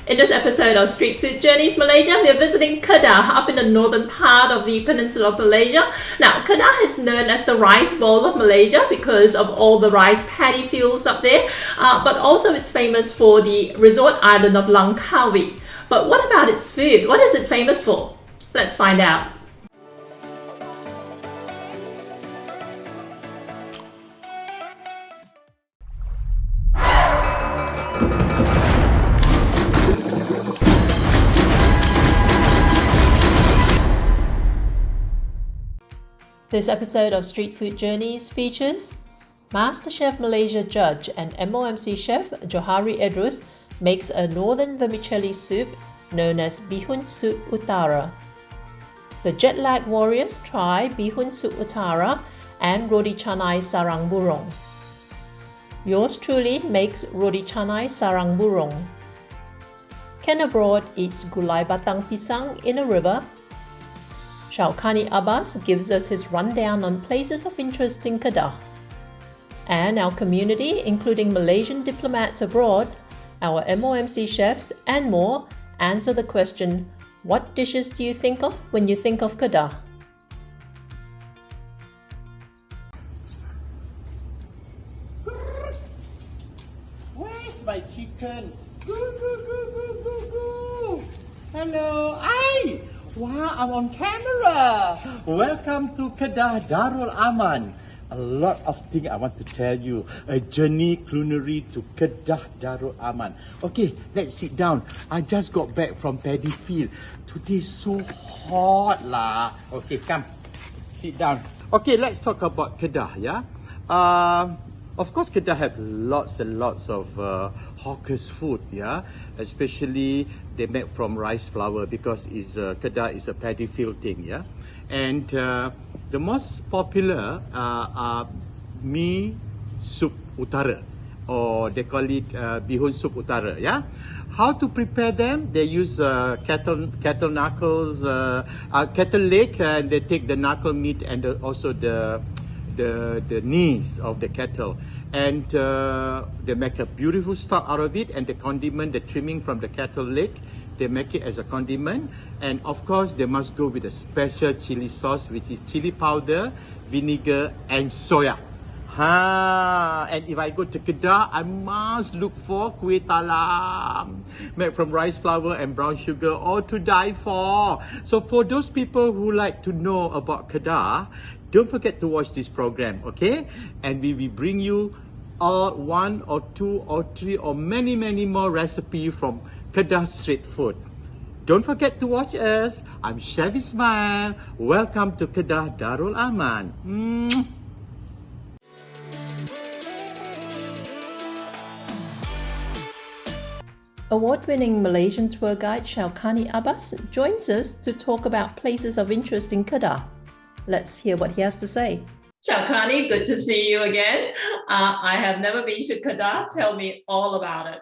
In this episode of Street Food Journeys Malaysia, we are visiting Kedah up in the northern part of the peninsula of Malaysia. Now, Kedah is known as the rice bowl of Malaysia because of all the rice paddy fields up there, but also it's famous for the resort island of Langkawi. But what about its food? What is it famous for? Let's find out. This episode of Street Food Journeys features MasterChef Malaysia judge and MOMC chef Johari Edrus makes a northern vermicelli soup known as Bihun Soup Utara. The JetLag Warriors try Bihun Soup Utara and Roti Canai Sarang Burung. Yours truly makes Roti Canai Sarang Burung. Ken Abroad eats gulai batang pisang in a river. Shawkani Abbas gives us his rundown on places of interest in Kedah. And our community, including Malaysian diplomats abroad, our MOMC chefs and more, answer the question, what dishes do you think of when you think of Kedah? Where's my chicken? Go, go, go, go, go, go. Hello. Ay! Wow, I'm on camera. Welcome to Kedah Darul Aman. A lot of things I want to tell you. A journey culinary to Kedah Darul Aman. Okay, let's sit down. I just got back from paddy field. Today's so hot lah. Okay, come. Sit down. Okay, let's talk about Kedah, yeah? Of course, Kedah have lots and lots of hawkers food, yeah. Especially they make from rice flour because Kedah is a paddy field thing, yeah. And the most popular are mee soup Utara, or they call it Bihun soup Utara, yeah. How to prepare them? They use cattle knuckles, cattle leg, and they take the knuckle meat and also the knees of the cattle, and they make a beautiful stock out of it, and the condiment, the trimming from the cattle leg, they make it as a condiment. And of course they must go with a special chili sauce, which is chili powder, vinegar and soya. And if I go to Kedah, I must look for kuih talam, made from rice flour and brown sugar, all to die for. So for those people who like to know about Kedah, don't forget to watch this program, okay? And we will bring you one or two or three or many more recipes from Kedah street food. Don't forget to watch us. I'm Chef Ismail. Welcome to Kedah Darul Aman. Award-winning Malaysian tour guide Shawkani Abbas joins us to talk about places of interest in Kedah. Let's hear what he has to say. Shawkani, good to see you again. I have never been to Kedah. Tell me all about it.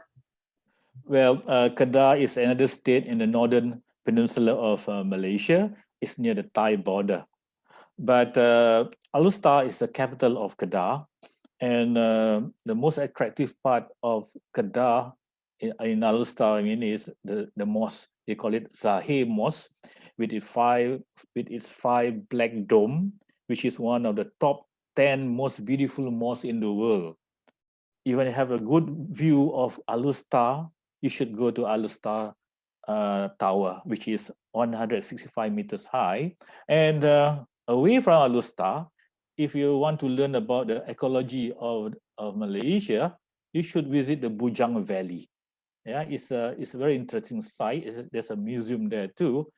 Well, Kedah is another state in the northern peninsula of Malaysia. It's near the Thai border. But Alustar is the capital of Kedah. And the most attractive part of Kedah in Alustar, is the mosque. They call it Zahir Mosque, with its five black dome, which is one of the top 10 most beautiful mosques in the world. If you have a good view of Alustar, you should go to Alustar Tower, which is 165 meters high. And away from Alustar, if you want to learn about the ecology of Malaysia, you should visit the Bujang Valley. Yeah, it's a very interesting site. There's a museum there too.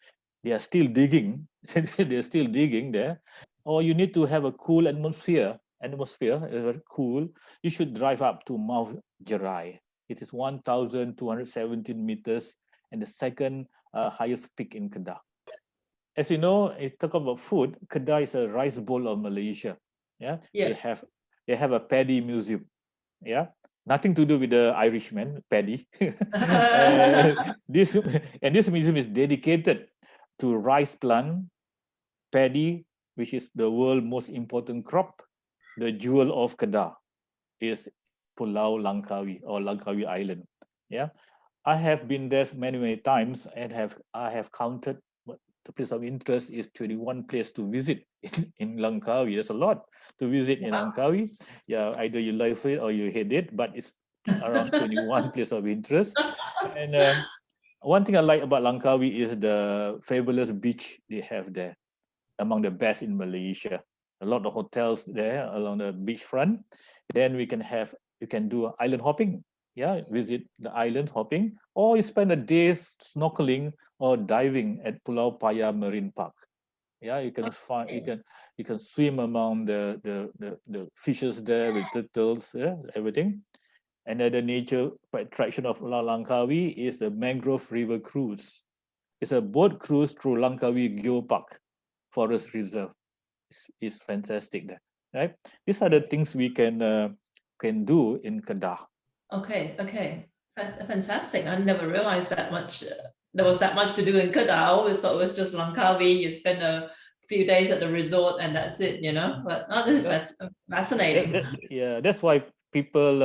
They are still digging. They're still digging there. Or you need to have a cool atmosphere, very cool. You should drive up to Mount Johari. It is 1,217 meters and the second highest peak in Kedah. As you know, if you talk about food, Kedah is a rice bowl of Malaysia. Yeah. They have a paddy museum. Yeah. Nothing to do with the Irishman, paddy. This museum is dedicated to rice plant, paddy, which is the world's most important crop. The jewel of Kedah is Pulau Langkawi or Langkawi Island. Yeah, I have been there many times and I have counted. The place of interest is 21 place to visit in Langkawi. There's a lot to visit in Langkawi. Yeah, either you love it or you hate it, but it's around 21 place of interest. And one thing I like about Langkawi is the fabulous beach they have there, among the best in Malaysia. A lot of hotels there along the beachfront. Then you can do island hopping. Yeah, visit the island hopping, or you spend a day snorkeling or diving at Pulau Paya Marine Park. Yeah, you can find you can swim among the fishes there with turtles, yeah, everything. Another nature attraction of Langkawi is the mangrove river cruise. It's a boat cruise through Langkawi Geopark Forest Reserve. It's fantastic there, right? These are the things we can do in Kedah. Okay. Fantastic. I never realized that much. There was that much to do in Kedah. I always thought it was just Langkawi. You spend a few days at the resort and that's it, you know. But this is fascinating. Yeah, that's why people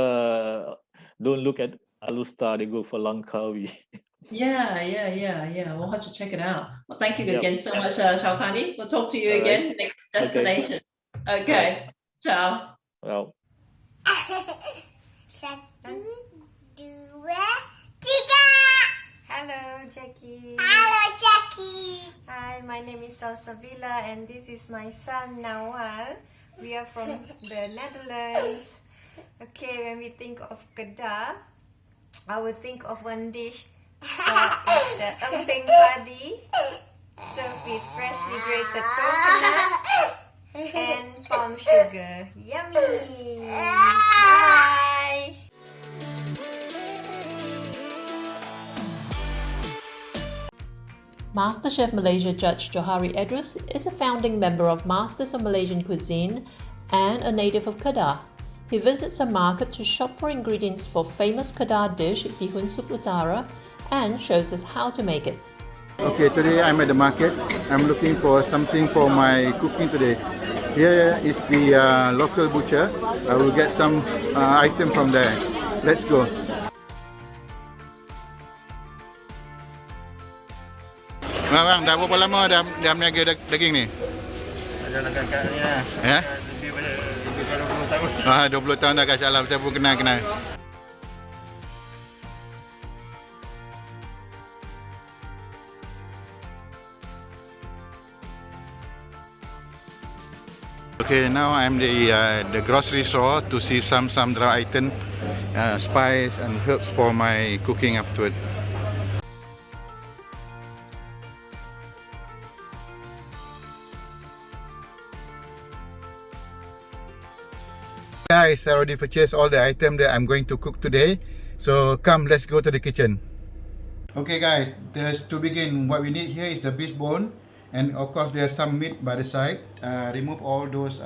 don't look at Alustar. They go for Langkawi. Yeah. We'll have to check it out. Well, thank you again so much, Shaukani. We'll talk to you again next destination. Okay. Ciao. Well. Satu, dua, tiga. Hello, Jackie. Hello, Jackie. Hi, my name is Salsabila and this is my son Nawal. We are from the Netherlands. Okay, when we think of Kedah, I would think of one dish. It's the emping padi, served with freshly grated coconut and palm sugar. Yummy! Bye! MasterChef Malaysia judge Johari Edrus is a founding member of Masters of Malaysian Cuisine and a native of Kedah. He visits a market to shop for ingredients for famous Kedah dish Bihun Utara and shows us how to make it. Okay, today I'm at the market. I'm looking for something for my cooking today. Here is the local butcher. I will get some item from there. Let's go. Bang, dah berapa lama dah meniaga daging ni? Jalan kakaknya. Ya? Lebih pada 20 tahun. 20 tahun dah, Kak Salam. Saya pun kenal. Okay, now I'm the grocery store to see some dry item, spice and herbs for my cooking afterward. Guys, I already purchased all the items that I'm going to cook today. So come, let's go to the kitchen. Okay guys, to begin, what we need here is the beef bone. And of course there's some meat by the side. Remove all those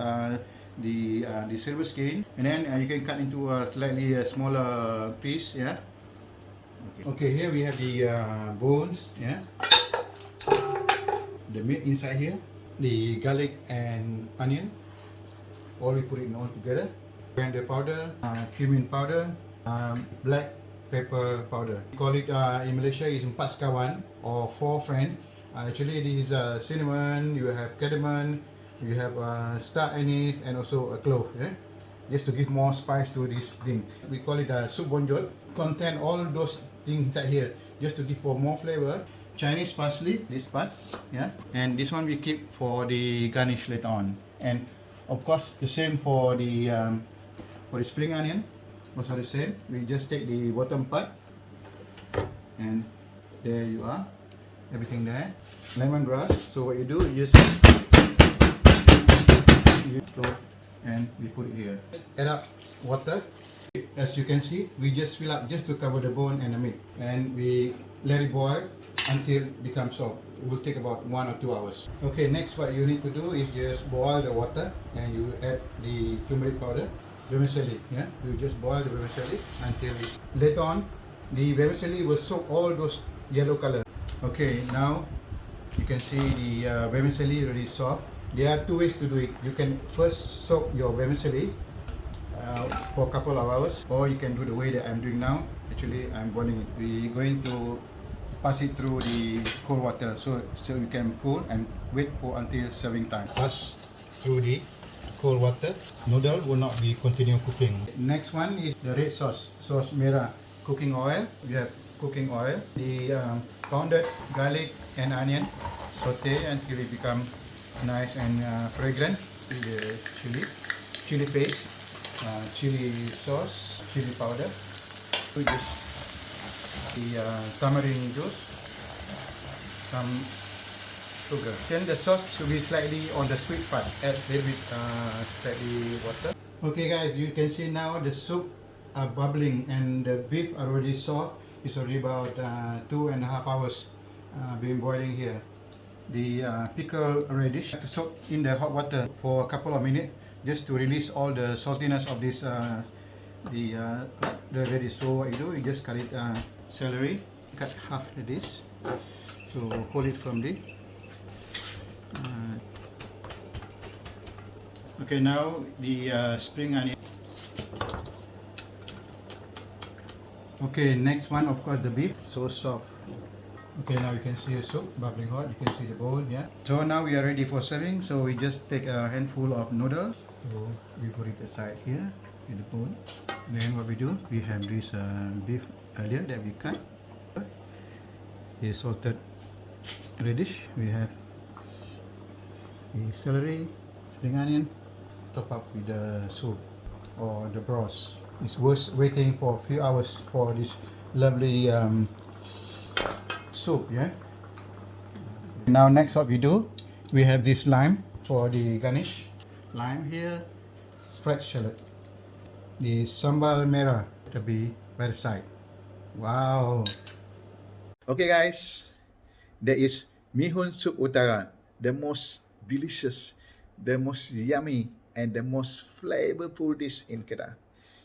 the silver skin, and then you can cut into a slightly smaller piece. Yeah. Okay. Here we have the bones. Yeah. The meat inside here, the garlic and onion. All we put it all together. Coriander powder, cumin powder, black pepper powder. We call it in Malaysia is 4 sekawan or 4 friend. Actually this is cinnamon, you have cardamom, you have star anise and also a clove, yeah? Just to give more spice to this thing. We call it soup bonjot. Contain all those things inside here just to give for more flavor. Chinese parsley, this part, yeah? And this one we keep for the garnish later on. And of course the same for the spring onion, also the same. We just take the bottom part and there you are, everything there. Lemongrass, so what you do, you just and we put it here. Add up water. As you can see, we just fill up just to cover the bone and the meat, and we let it boil until it becomes soft. It will take about 1 or 2 hours. Okay, next what you need to do is just boil the water and you add the turmeric powder, vermicelli. Yeah, you just boil the vermicelli until later on the vermicelli will soak all those yellow color. Okay, now you can see the vermicelli really soft. There are 2 ways to do it. You can first soak your vermicelli for a couple of hours, or you can do the way that I'm doing now. Actually, I'm boiling it. We're going to pass it through the cold water so you can cool and wait for until serving time. Pass through the cold water. Noodle will not be continue cooking. Next one is the red sauce merah. Cooking oil. We have cooking oil. The pounded garlic and onion. Saute until it become nice and fragrant. The chili paste, chili sauce, chili powder. We just the tamarind juice, some sugar. Then the sauce should be slightly on the sweet part. Add a little bit slightly water. Okay guys, you can see now the soup are bubbling and the beef already soft. It's already about 2.5 hours been boiling here. The pickled radish to soak in the hot water for a couple of minutes just to release all the saltiness of this the radish. So what you do, you just cut it celery, cut half the dish to hold it firmly. Okay, now the spring onion. Okay, next one of course the beef, so soft. Okay, now you can see the soup bubbling hot. You can see the bowl, yeah. So now we are ready for serving. So we just take a handful of noodles. So we put it aside here in the bowl. Then what we do, we have this beef earlier that we cut. The salted radish. We have the celery, spring onion. Top up with the soup or the broth. It's worth waiting for a few hours for this lovely soup, yeah. Now next what we do, we have this lime for the garnish. Lime here, fresh shallot. The sambal merah to be by the side. Wow. Okay guys, there is Bihun soup Utara, the most delicious, the most yummy and the most flavorful dish in Kedah.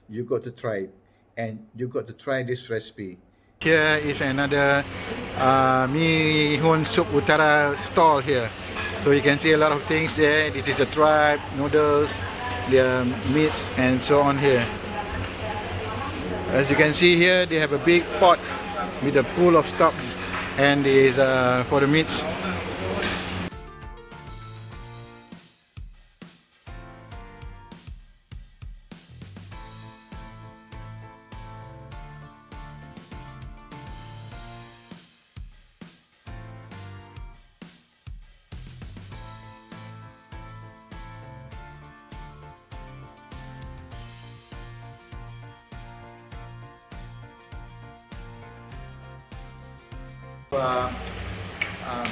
You got to try it, and you got to try this recipe. Here is another Bihun soup Utara stall here. So you can see a lot of things there. This is the tripe, noodles, the meats and so on here. As you can see here, they have a big pot with a pool of stocks, and is for the meats.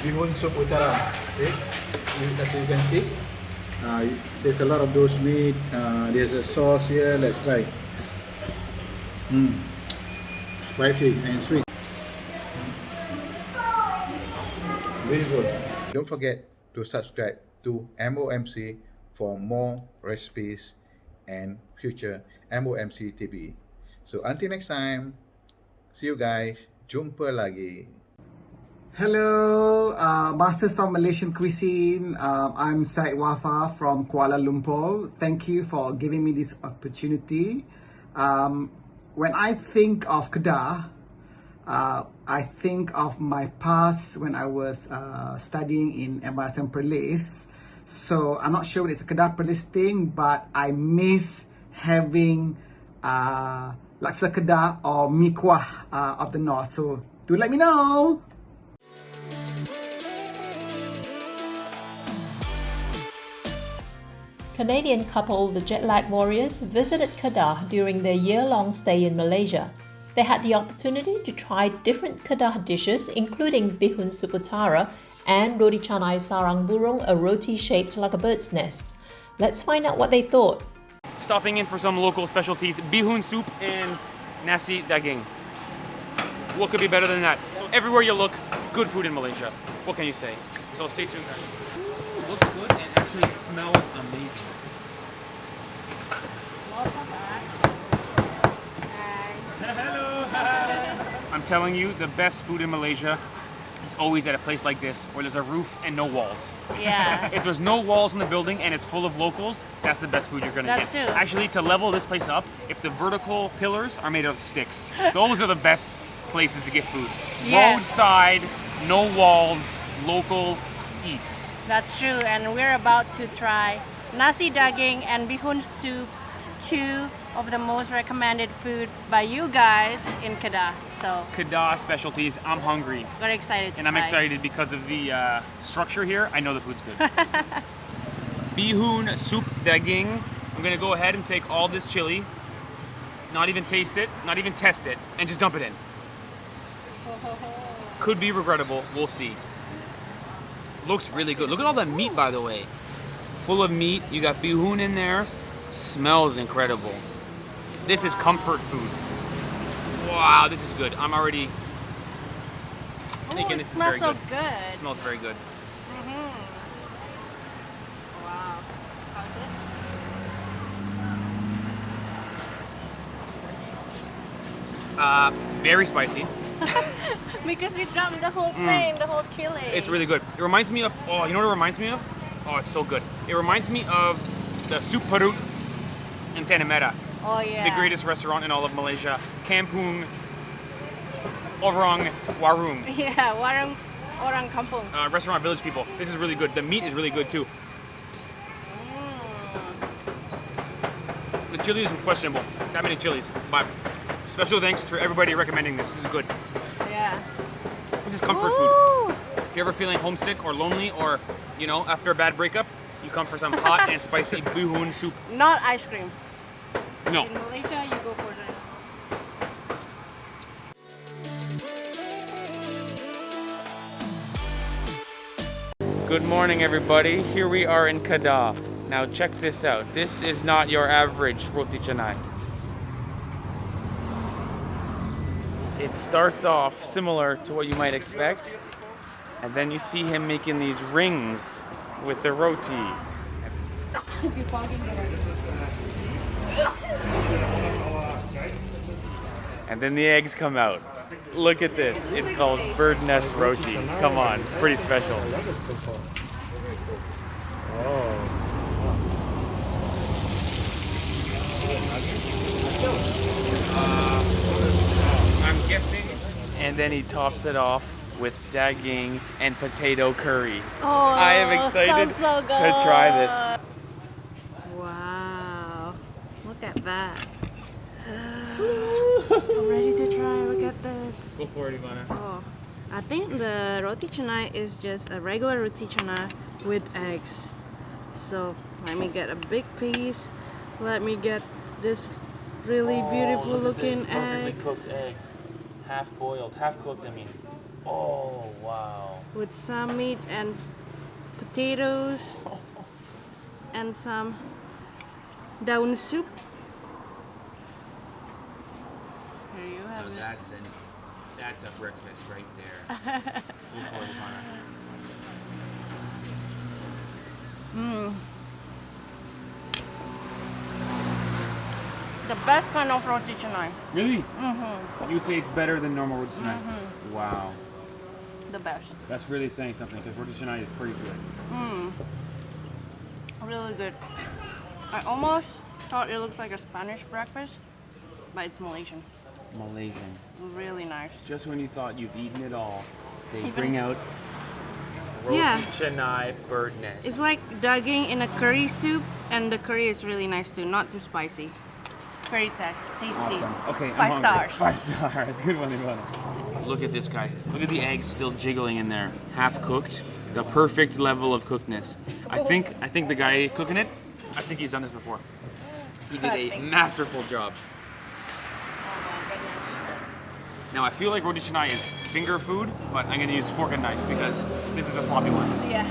Bihun soup Utara. Okay? As you can see, there's a lot of those meat. There's a sauce here. Let's try. Spicy and sweet. Very good. Don't forget to subscribe to MOMC for more recipes and future MOMC TV. So until next time, see you guys. Jumpa lagi. Hello, Masters of Malaysian Cuisine. I'm Syed Wafa from Kuala Lumpur. Thank you for giving me this opportunity. When I think of Kedah, I think of my past when I was studying in MRSM Perlis. So I'm not sure if it's a Kedah Perlis thing, but I miss having laksa Kedah or mi kuah of the north. So do let me know. Canadian couple the JetLag Warriors visited Kedah during their year-long stay in Malaysia. They had the opportunity to try different Kedah dishes including Bihun Supertara and Roti Canai Sarang Burung, a roti shaped like a bird's nest. Let's find out what they thought. Stopping in for some local specialties, bihun soup and nasi daging. What could be better than that? So everywhere you look, good food in Malaysia. What can you say? So stay tuned guys. Ooh, looks good and actually smells amazing. Hello. I'm telling you, the best food in Malaysia is always at a place like this where there's a roof and no walls. Yeah. If there's no walls in the building and it's full of locals, that's the best food you're gonna That's get. true. Actually, to level this place up, if the vertical pillars are made of sticks, those are the best places to get food. Yes. Roadside, no walls, local eats. That's true, and we're about to try nasi daging and bihun soup, two of the most recommended food by you guys in Kedah. So Kedah specialties. I'm hungry. we're excited to And I'm try. excited because of the structure here. I know the food's good. Bihun soup daging. I'm gonna go ahead and take all this chili, not even taste it, not even test it, and just dump it in. Could be regrettable. We'll see. Looks really good. Look at all that meat, by the way. Full of meat. You got bihun in there. Smells incredible. This is comfort food. Wow, this is good. I'm already thinking it this is smells very so good. good. It smells very good. Wow. How's it? Very spicy. Because you dumped the whole thing, the whole chili. It's really good. It reminds me of, oh, you know what it reminds me of? Oh, it's so good. It reminds me of the Soup Perut in Tanah Oh yeah. the greatest restaurant in all of Malaysia. Kampung Orang Warung. Yeah, orang kampung. Restaurant Village People. This is really good. The meat is really good too. The chili is questionable. That many chilies. But special thanks for everybody recommending this. This is good. Yeah. This is comfort food. Woo! If you're ever feeling homesick or lonely or, you know, after a bad breakup, you come for some hot and spicy bihun soup. Not ice cream. No. In Malaysia, you go for this. Good morning, everybody. Here we are in Kedah. Now check this out. This is not your average roti canai. It starts off similar to what you might expect, and then you see him making these rings with the roti. And then the eggs come out. Look at this. It's called bird nest roti. Come on, pretty special. I'm guessing. And then he tops it off with daging and potato curry. Oh, I am excited sounds so good. to try this. Wow. Look at that. I'm ready to try. Look at this. Go for it, Ivana. Oh, I think the roti canai is just a regular roti canai with eggs. So let me get a big piece. Let me get this really beautiful looking egg cooked eggs. Half boiled, half cooked, I mean. Oh, wow. with some meat and potatoes and some daun soup. Here you have it. That's a breakfast right there. Go for it, Ivana. The best kind of roti canai. Really? Mm-hmm. You would say it's better than normal roti canai? Mm-hmm. Wow. The best. That's really saying something because roti canai is pretty good. Really good. I almost thought it looks like a Spanish breakfast, but it's Malaysian. Malaysian. Really nice. Just when you thought you've eaten it all, they Even- bring out roti Yeah. canai bird nest. It's like daging in a curry soup, and the curry is really nice too, not too spicy. Very tasty. Awesome. Okay, Five I'm hungry. stars. 5 stars. Good one, Ivana. Look at this, guys. Look at the eggs still jiggling in there, half cooked. The perfect level of cookedness. I think the guy cooking it, I think he's done this before. He did a masterful job. Now I feel like roti canai is finger food, but I'm gonna use fork and knife because this is a sloppy one. Yeah.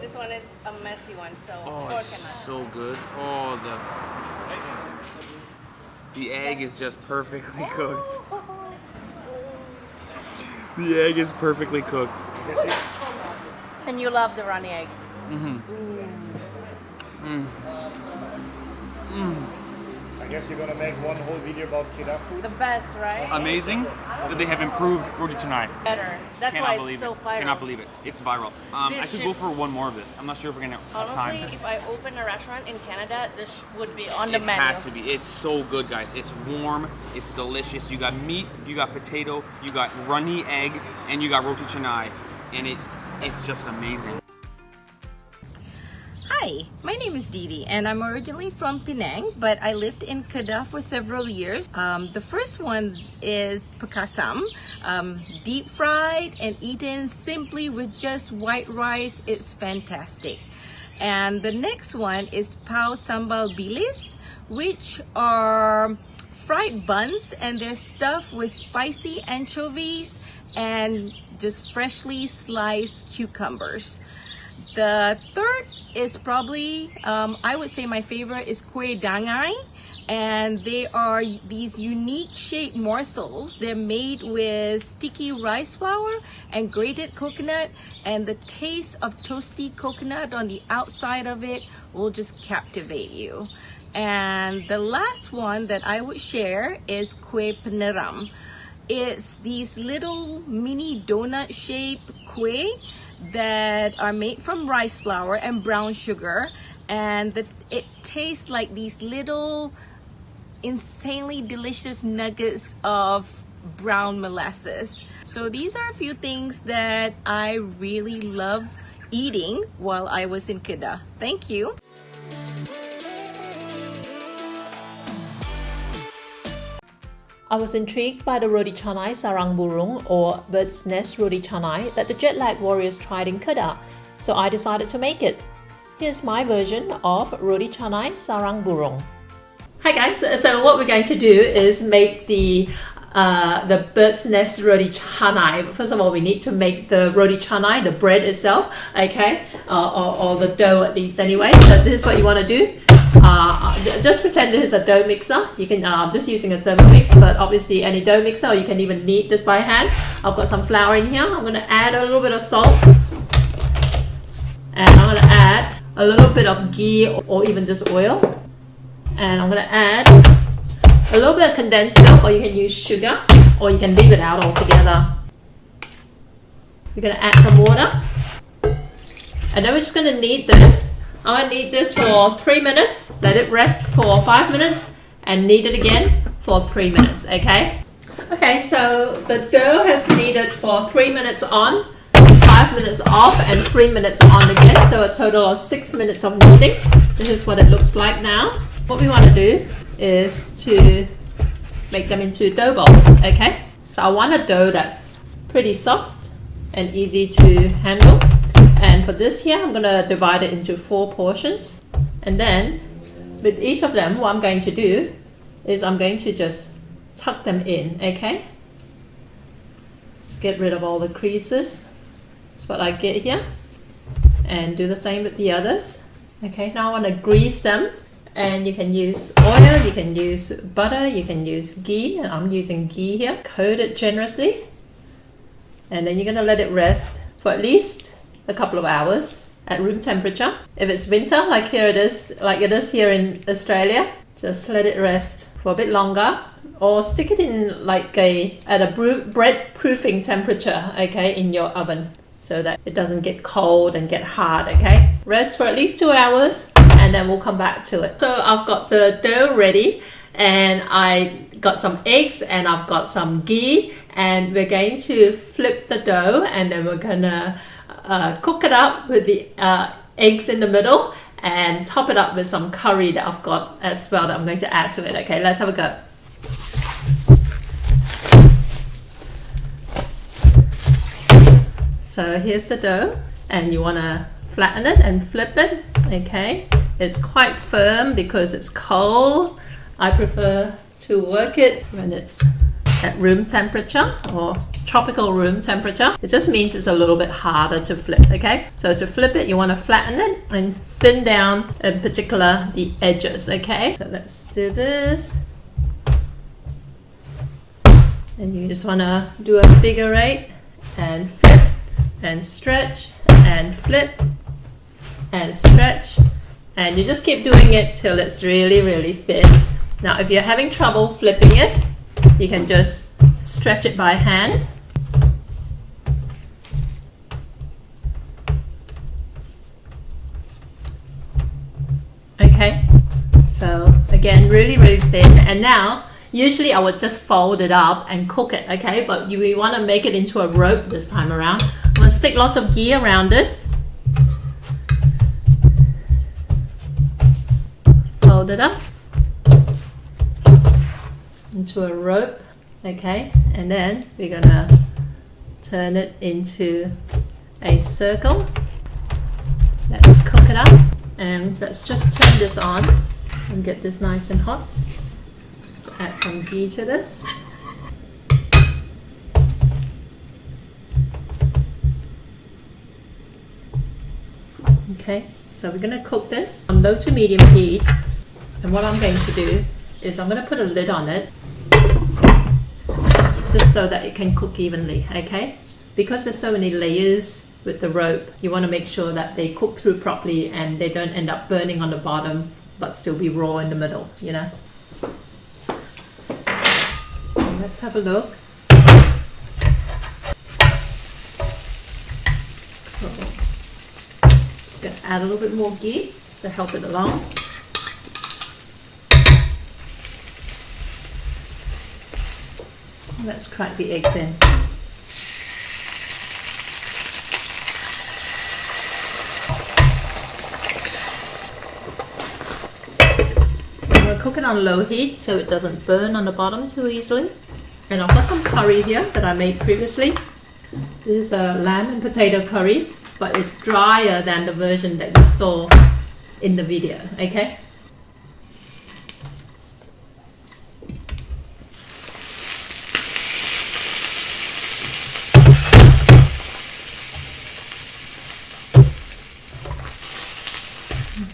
This one is a messy one, so Oh, fork it's and knife. so good. Oh, the egg is just perfectly cooked. The egg is perfectly cooked. And you love the runny egg. I guess you're gonna make one whole video about Kedah food. The best, right? Amazing that they have improved Roti Canai. Better. That's Cannot why believe it's so it. viral. Cannot believe it. It's viral. I could go for one more of this. I'm not sure if we're gonna have Honestly, time. if I open a restaurant in Canada, this would be on the It menu. has to be. It's so good, guys. It's warm. It's delicious. You got meat, you got potato, you got runny egg, and you got Roti Canai, and it's just amazing. Hi, my name is Didi and I'm originally from Penang, but I lived in Kedah for several years. The first one is pakasam, deep fried and eaten simply with just white rice. It's fantastic. And the next one is pau sambal bilis, which are fried buns and they're stuffed with spicy anchovies and just freshly sliced cucumbers. The third is probably, I would say my favorite is kueh dangai, and they are these unique shaped morsels. They're made with sticky rice flour and grated coconut, and the taste of toasty coconut on the outside of it will just captivate you. And the last one that I would share is kueh peneram. It's these little mini donut shaped kueh that are made from rice flour and brown sugar, and it tastes like these little insanely delicious nuggets of brown molasses. So these are a few things that I really love eating while I was in Kedah. Thank you. I was intrigued by the Roti Canai Sarang Burung, or bird's nest Roti Canai, that the JetLag Warriors tried in Kedah, so I decided to make it. Here's my version of Roti Canai Sarang Burung. Hi guys, so what we're going to do is make the bird's nest Roti Canai. First of all, we need to make the Roti Canai, the bread itself, okay, or the dough at least anyway. So this is what you want to do. Just pretend this is a dough mixer. You can, I'm just using a Thermomix, but obviously any dough mixer, or you can even knead this by hand. I've got some flour in here. I'm going to add a little bit of salt, and I'm going to add a little bit of ghee or even just oil, and I'm going to add a little bit of condensed milk, or you can use sugar, or you can leave it out altogether. We're going to add some water, and then we're just going to knead this. I'm going to knead this for 3 minutes, let it rest for 5 minutes, and knead it again for 3 minutes, okay? Okay, so the dough has kneaded for 3 minutes on, 5 minutes off, and 3 minutes on again, so a total of 6 minutes of kneading. This is what it looks like now. What we want to do is to make them into dough balls, okay? So I want a dough that's pretty soft and easy to handle. And for this here, I'm going to divide it into 4 portions. And then with each of them, what I'm going to do is I'm going to just tuck them in, okay? Let's get rid of all the creases. That's what I get here. And do the same with the others. Okay, now I want to grease them. And you can use oil, you can use butter, you can use ghee. And I'm using ghee here. Coat it generously. And then you're going to let it rest for at least a couple of hours at room temperature. If it's winter, like it is here in Australia, just let it rest for a bit longer, or stick it in at a bread proofing temperature, okay, in your oven, so that it doesn't get cold and get hard, okay? Rest for at least 2 hours, and then we'll come back to it. So I've got the dough ready, and I got some eggs, and I've got some ghee, and we're going to flip the dough, and then we're gonna cook it up with the eggs in the middle, and top it up with some curry that I've got as well that I'm going to add to it. Okay, let's have a go. So here's the dough, and you want to flatten it and flip it. Okay, it's quite firm because it's cold. I prefer to work it when it's at room temperature or tropical room temperature. It just means it's a little bit harder to flip, okay? So to flip it, you want to flatten it and thin down, in particular, the edges, okay? So let's do this. And you just want to do a figure 8 and flip and stretch and flip and stretch. And you just keep doing it till it's really, really thin. Now, if you're having trouble flipping it, you can just stretch it by hand. Okay, so again, really thin. And now, usually I would just fold it up and cook it, okay? But we want to make it into a rope this time around. I'm going to stick lots of ghee around it. Fold it up into a rope, okay? And then we're going to turn it into a circle. Let's cook it up. And let's just turn this on and get this nice and hot. Let's add some ghee to this. Okay, so we're going to cook this on low to medium heat. And what I'm going to do is I'm going to put a lid on it just so that it can cook evenly, okay? Because there's so many layers with the rope, you want to make sure that they cook through properly and they don't end up burning on the bottom but still be raw in the middle, you know. And let's have a look. Just going to add a little bit more ghee to help it along. Let's crack the eggs in. Cook it on low heat so it doesn't burn on the bottom too easily. And I've got some curry here that I made previously. This is a lamb and potato curry, but it's drier than the version that you saw in the video, okay?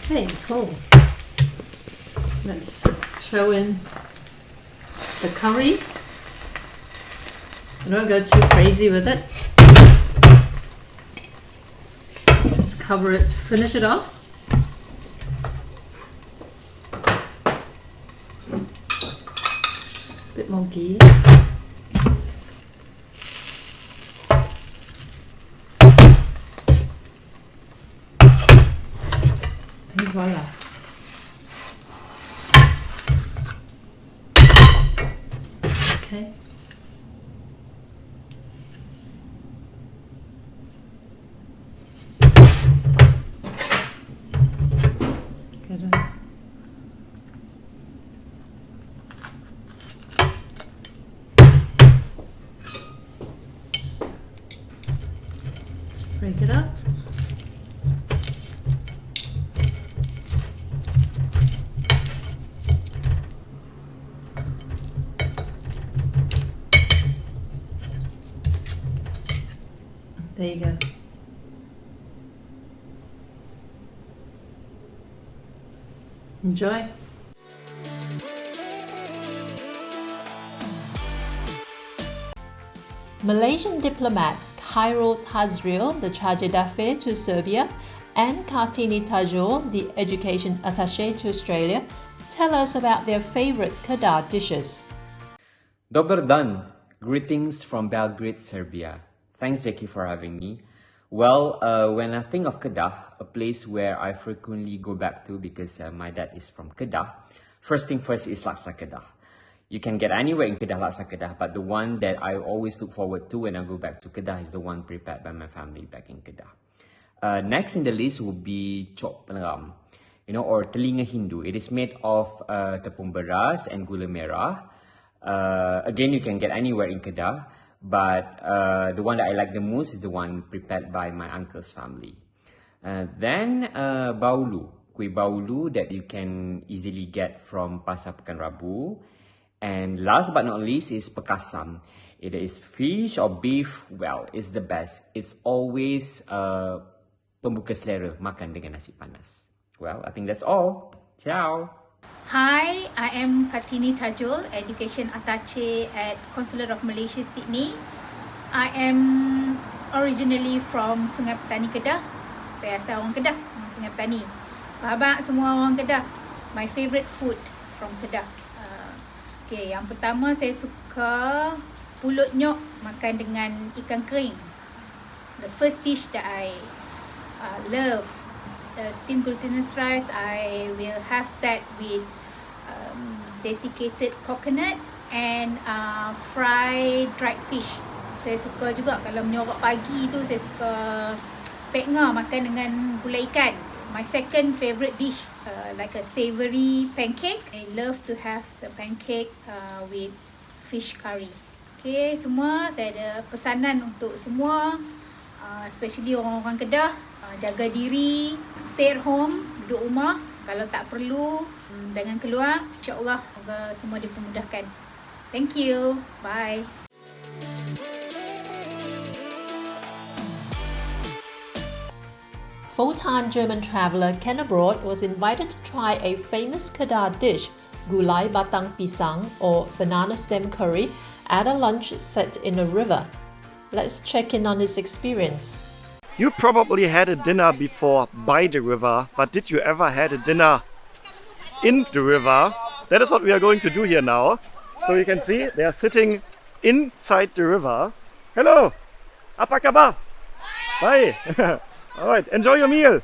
Okay, cool. Let's throw in the curry. Don't go too crazy with it. Just cover it, finish it off. A bit more ghee. And voila. Okay. Break it up. There you go. Enjoy. Malaysian diplomats Khairul Tazril, the Chargé d'affaires to Serbia, and Kartini Tajul, the education attaché to Australia, tell us about their favourite Kedah dishes. Dobar dan. Greetings from Belgrade, Serbia. Thanks, Jackie, for having me. Well, when I think of Kedah, a place where I frequently go back to because my dad is from Kedah, first thing first is laksa Kedah. You can get anywhere in Kedah laksa Kedah, but the one that I always look forward to when I go back to Kedah is the one prepared by my family back in Kedah. Next in the list will be cop peneram, or telinga Hindu. It is made of tepung beras and gula merah. Again, you can get anywhere in Kedah, but the one that I like the most is the one prepared by my uncle's family. Then baulu, kuih baulu that you can easily get from Pasar Pekan Rabu. And last but not least is pekasam. It is fish or beef, well, it's the best. It's always pembuka selera makan dengan nasi panas. Well, I think that's all. Ciao. Hi, I am Kartini Tajul, Education Attaché at Consulate of Malaysia, Sydney. I am originally from Sungai Petani, Kedah. Saya asal orang Kedah, Sungai Petani. Babak semua orang Kedah. My favourite food from Kedah. Okay, yang pertama saya suka pulut nyok makan dengan ikan kering. The first dish that I love, the steamed glutinous rice, I will have that with desiccated coconut and fried dried fish. Saya suka juga kalau menyorok pagi tu, saya suka pek ngah makan dengan gulai ikan. My second favorite dish, like a savoury pancake. I love to have the pancake with fish curry. Okay, semua saya ada pesanan untuk semua, especially orang-orang Kedah. Jaga diri, stay at home, duduk rumah. Kalau tak perlu, jangan keluar. InsyaAllah, semoga semua dipermudahkan. Thank you. Bye. Full-time German traveller Ken Abroad was invited to try a famous Kedah dish, gulai batang pisang or banana stem curry, at a lunch set in a river. Let's check in on his experience. You probably had a dinner before by the river, but did you ever had a dinner in the river? That is what we are going to do here now. So you can see they are sitting inside the river. Hello! Apa kabar? Bye! Alright, enjoy your meal!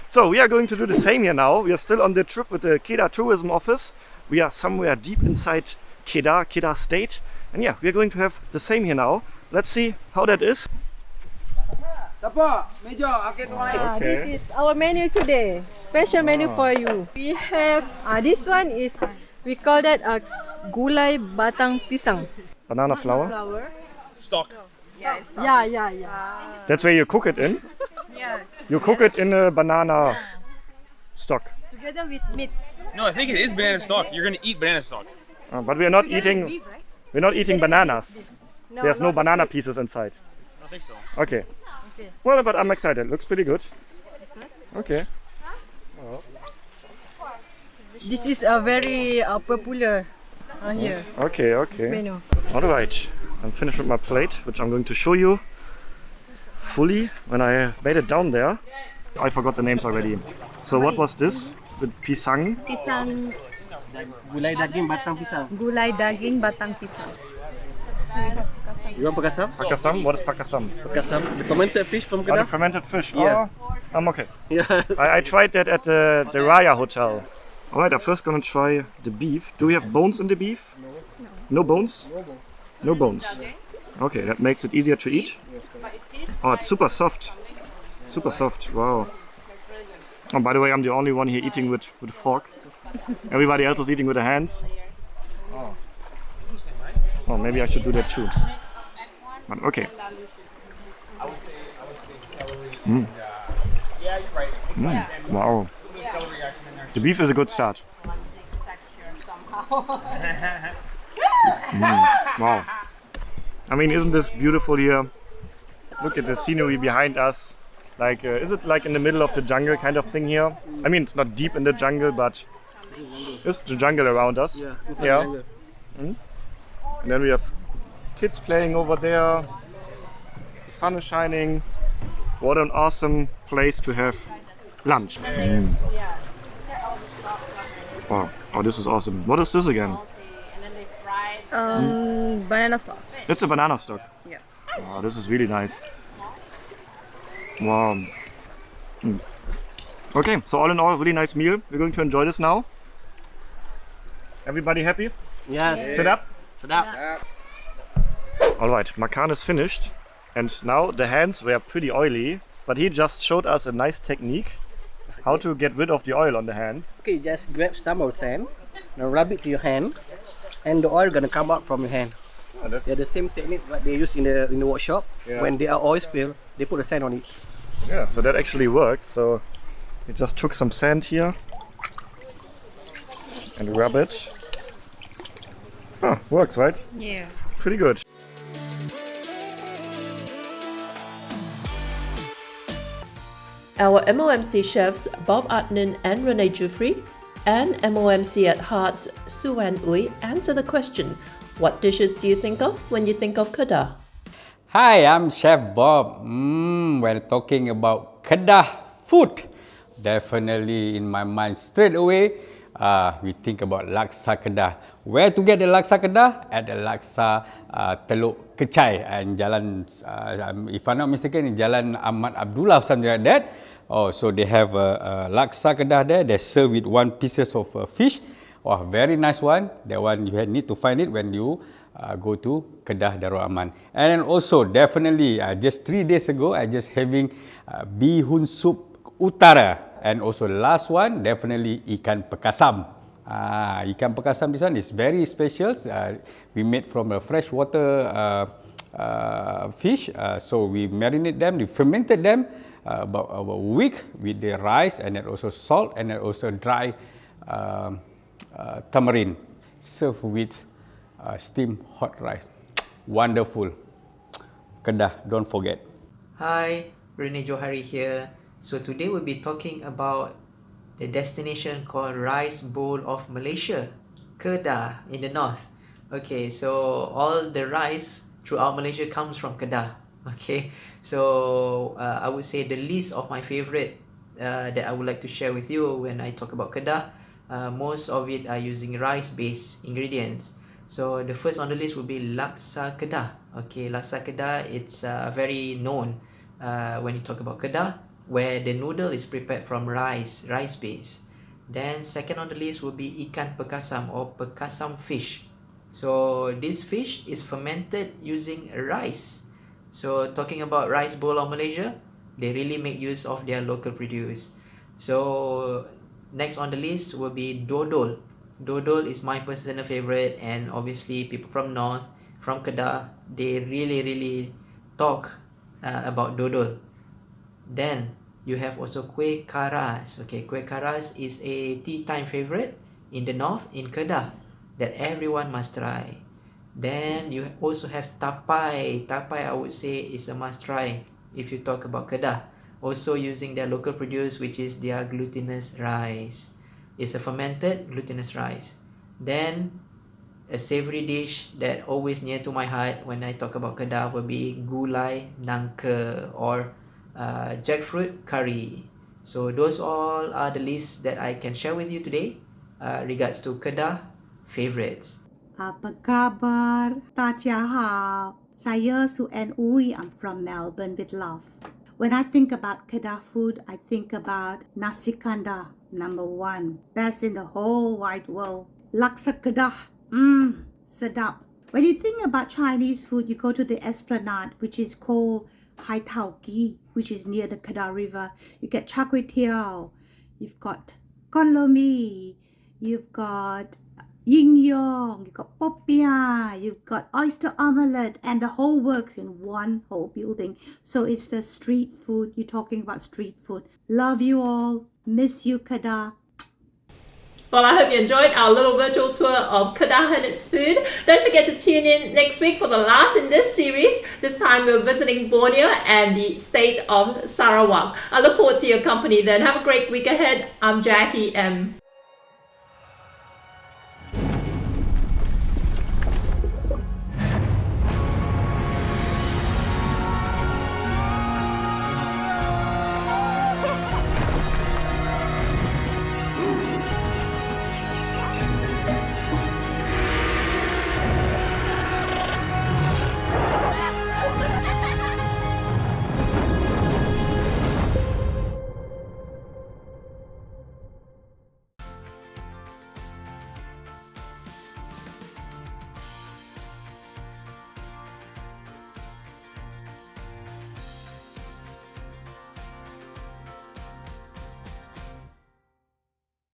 So we are going to do the same here now. We are still on the trip with the Kedah Tourism Office. We are somewhere deep inside Kedah State. And yeah, we are going to have the same here now. Let's see how that is. Okay. This is our menu today. Special menu for you. We have this one is, we call that a gulai batang pisang. Banana flour. Stock. Yeah, it's stock. Yeah. That's where you cook it in? Yeah. You cook it in a banana stock. Together with meat. No, I think it is banana stock. You're gonna eat banana stock. But we are not Together eating. with beef, right? We're not eating bananas. No, There's no not banana pieces inside. I don't think so. Okay. Okay. Well, but I'm excited. Looks pretty good. Okay. This is a very popular here. Okay. This menu. Alright. I'm finished with my plate, which I'm going to show you fully when I made it down there. I forgot the names already. So what was this? With pisang? Pisang. Gulai daging batang pisang. Gulai daging batang pisang. You want pakasam? Pakasam? What is pakasam? Pakasam, the fermented fish from Oh, Kedah. the fermented fish. Yeah. Oh, I'm okay. Yeah. I tried that at the Raya Hotel. Alright, I'm first gonna try the beef. Do we have bones in the beef? No bones? No bones. Okay, that makes it easier to eat. Oh, it's super soft. Super soft. Wow. Oh, by the way, I'm the only one here eating with a fork. Everybody else is eating with their hands. Oh, maybe I should do that too. But okay. Wow. The beef is a good start. Wow. I mean, isn't this beautiful here? Look at the scenery behind us. Like, is it like in the middle of the jungle kind of thing here? I mean, it's not deep in the jungle, but it's the jungle around us. Yeah. And then we have kids playing over there. The sun is shining. What an awesome place to have lunch. Wow. Oh, this is awesome. What is this again? Banana stock. It's a banana stock. Yeah. Wow, this is really nice. Wow. Okay, so all in all, really nice meal. We're going to enjoy this now. Everybody happy? Yes. Sit up. Sit up. Alright, Makan is finished. And now the hands were pretty oily, but he just showed us a nice technique how to get rid of the oil on the hands. Okay, just grab some of sand, now rub it to your hand, and the oil gonna come out from your hand. Oh, that's... Yeah, the same technique what they use in the workshop. Yeah. When there are oil spill, they put the sand on it. Yeah, so that actually worked. So we just took some sand here and rub it. Ah, works, right? Yeah. Pretty good. Our MOMC chefs Bob Adnin and Rene Juefri and MOMC at Hearts Suan Ui answer the question, what dishes do you think of when you think of Kedah? Hi, I'm Chef Bob. When talking about Kedah food, definitely in my mind straight away, we think about laksa Kedah. Where to get the laksa Kedah? At the laksa Teluk Kecai and Jalan, if I'm not mistaken, in Jalan Ahmad Abdullah, something like that. Oh, so they have a laksa Kedah there. They serve with 1 pieces of fish. Oh, very nice one. That one you need to find it when you go to Kedah Darul Aman. And then also definitely just 3 days ago I just having Bihun soup Utara. And also last one definitely ikan pekasam. Ikan pekasam, this one is very special. We made from a freshwater fish. So we marinate them, we fermented them about a week with the rice and then also salt and then also dry tamarind. Served with steamed hot rice. Wonderful. Kedah, don't forget. Hi, Rene Johari here. So today we'll be talking about the destination called Rice Bowl of Malaysia, Kedah in the north. Okay, so all the rice throughout Malaysia comes from Kedah. Okay, so I would say the list of my favorite that I would like to share with you when I talk about Kedah, most of it are using rice-based ingredients. So the first on the list will be laksa Kedah. Okay, laksa Kedah, it's very known when you talk about Kedah, where the noodle is prepared from rice base. Then second on the list will be ikan pekasam or pekasam fish. So this fish is fermented using rice. So talking about Rice Bowl of Malaysia, they really make use of their local produce. So next on the list will be dodol. Dodol is my personal favorite, and obviously people from north, from Kedah, they really talk about dodol. Then you have also kuih karas. Okay, kuih karas is a tea time favorite in the north, in Kedah, that everyone must try. Then you also have tapai. Tapai, I would say, is a must try if you talk about Kedah. Also using their local produce, which is their glutinous rice. It's a fermented glutinous rice. Then a savory dish that always near to my heart when I talk about Kedah will be gulai nangka or jackfruit curry. So those all are the lists that I can share with you today regards to Kedah favorites. Apa khabar? Tajahab. Saya Su and Uy. I'm from Melbourne with love. When I think about Kedah food, I think about nasi kandar, number 1. Best in the whole wide world. Laksa Kedah. Sedap. When you think about Chinese food, you go to the Esplanade, which is called Hai Tao Gi, which is near the Kedah River. You get char kway teow, you've got con lo mi, you've got yin yong, you've got popiah, you've got oyster omelette, and the whole works in one whole building. So it's the street food. You're talking about street food. Love you all. Miss you, Kedah. Well, I hope you enjoyed our little virtual tour of Kedah and its food. Don't forget to tune in next week for the last in this series. This time we're visiting Borneo and the state of Sarawak. I look forward to your company then. Have a great week ahead. I'm Jackie M.